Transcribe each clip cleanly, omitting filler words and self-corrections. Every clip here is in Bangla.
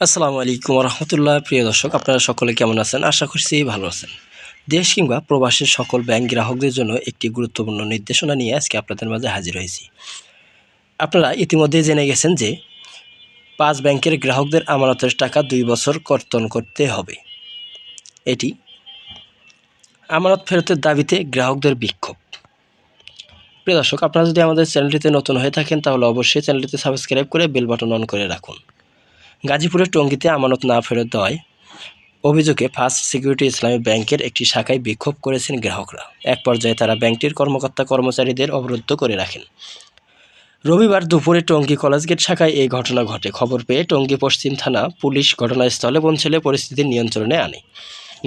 আসসালামু আলাইকুম রহমতুল্লাহ। প্রিয় দর্শক, আপনারা সকলে কেমন আছেন? আশা করছি ভালো আছেন। দেশ কিংবা প্রবাসের সকল ব্যাংক গ্রাহকদের জন্য একটি গুরুত্বপূর্ণ নির্দেশনা নিয়ে আজকে আপনাদের মাঝে হাজির হয়েছি। আপনারা ইতিমধ্যেই জেনে গেছেন যে 5 ব্যাংকের গ্রাহকদের আমানতের টাকা 2 বছর কর্তন করতে হবে। এটি আমানত ফেরতের দাবিতে গ্রাহকদের বিক্ষোভ। প্রিয় দর্শক, আপনারা যদি আমাদের চ্যানেলটিতে নতুন হয়ে থাকেন তাহলে অবশ্যই চ্যানেলটিতে সাবস্ক্রাইব করে বেল বাটন অন করে রাখুন। গাজীপুরের টঙ্গীতে আমানত না ফেরত দেওয়ায় অভিযোগে ফার্স্ট সিকিউরিটি ইসলামী ব্যাংকের একটি শাখায় বিক্ষোভ করেছেন গ্রাহকরা। এক পর্যায়ে তারা ব্যাংকটির কর্মচারীদের অবরুদ্ধ করে রাখেন। রবিবার দুপুরে টঙ্গী কলেজগেট শাখায় এই ঘটনা ঘটে। খবর পেয়ে টঙ্গী পশ্চিম থানা পুলিশ ঘটনাস্থলে পৌঁছলে পরিস্থিতি নিয়ন্ত্রণে আনে।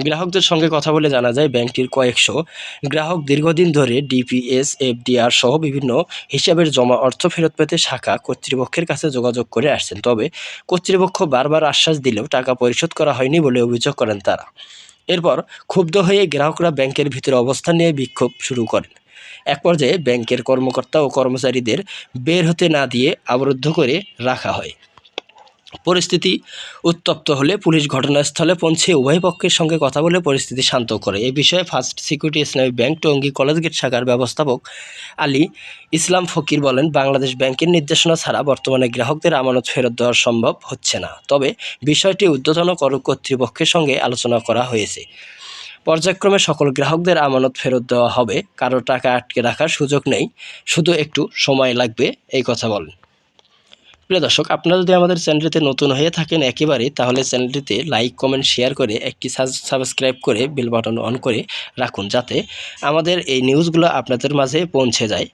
গ্রাহকদের সঙ্গে কথা বলে জানা যায়, ব্যাংকটির কয়েকশো গ্রাহক দীর্ঘদিন ধরে ডিপিএস, এফডিআর সহ বিভিন্ন হিসাবের জমা অর্থ ফেরত পেতে শাখা কর্তৃপক্ষের কাছে যোগাযোগ করে আসছেন। তবে কর্তৃপক্ষ বারবার আশ্বাস দিলেও টাকা পরিশোধ করা হয়নি বলে অভিযোগ করেন তারা। এরপর ক্ষুব্ধ হয়ে গ্রাহকরা ব্যাংকের ভিতরে অবস্থান নিয়ে বিক্ষোভ শুরু করেন। এক পর্যায়ে ব্যাংকের কর্মকর্তা ও কর্মচারীদের বের হতে না দিয়ে অবরুদ্ধ করে রাখা হয়। পরিস্থিতি উত্তপ্ত হলে পুলিশ ঘটনাস্থলে পৌঁছে উভয় পক্ষের সঙ্গে কথা বলে পরিস্থিতি শান্ত করে। এ বিষয়ে ফার্স্ট সিকিউরিটি ইসলামী ব্যাংক টঙ্গী কলেজগেট শাখার ব্যবস্থাপক আলী ইসলাম ফকির বলেন, বাংলাদেশ ব্যাংকের নির্দেশনা ছাড়া বর্তমানে গ্রাহকদের আমানত ফেরত দেওয়া সম্ভব হচ্ছে না। তবে বিষয়টি ঊর্ধ্বতন কর্তৃপক্ষের সঙ্গে আলোচনা করা হয়েছে। পর্যায়ক্রমে সকল গ্রাহকদের আমানত ফেরত দেওয়া হবে। কারো টাকা আটকে রাখার সুযোগ নেই, শুধু একটু সময় লাগবে, এই কথা বলেন। প্রিয় দর্শক, আপনারা যদি আমাদের চ্যানেলটিতে নতুন হয়ে থাকেন একেবারেই, তাহলে চ্যানেলটিতে লাইক, কমেন্ট, শেয়ার করে একটি সাবস্ক্রাইব করে বেল বাটন অন করে রাখুন, যাতে আমাদের এই নিউজগুলো আপনাদের মাঝে পৌঁছে যায়।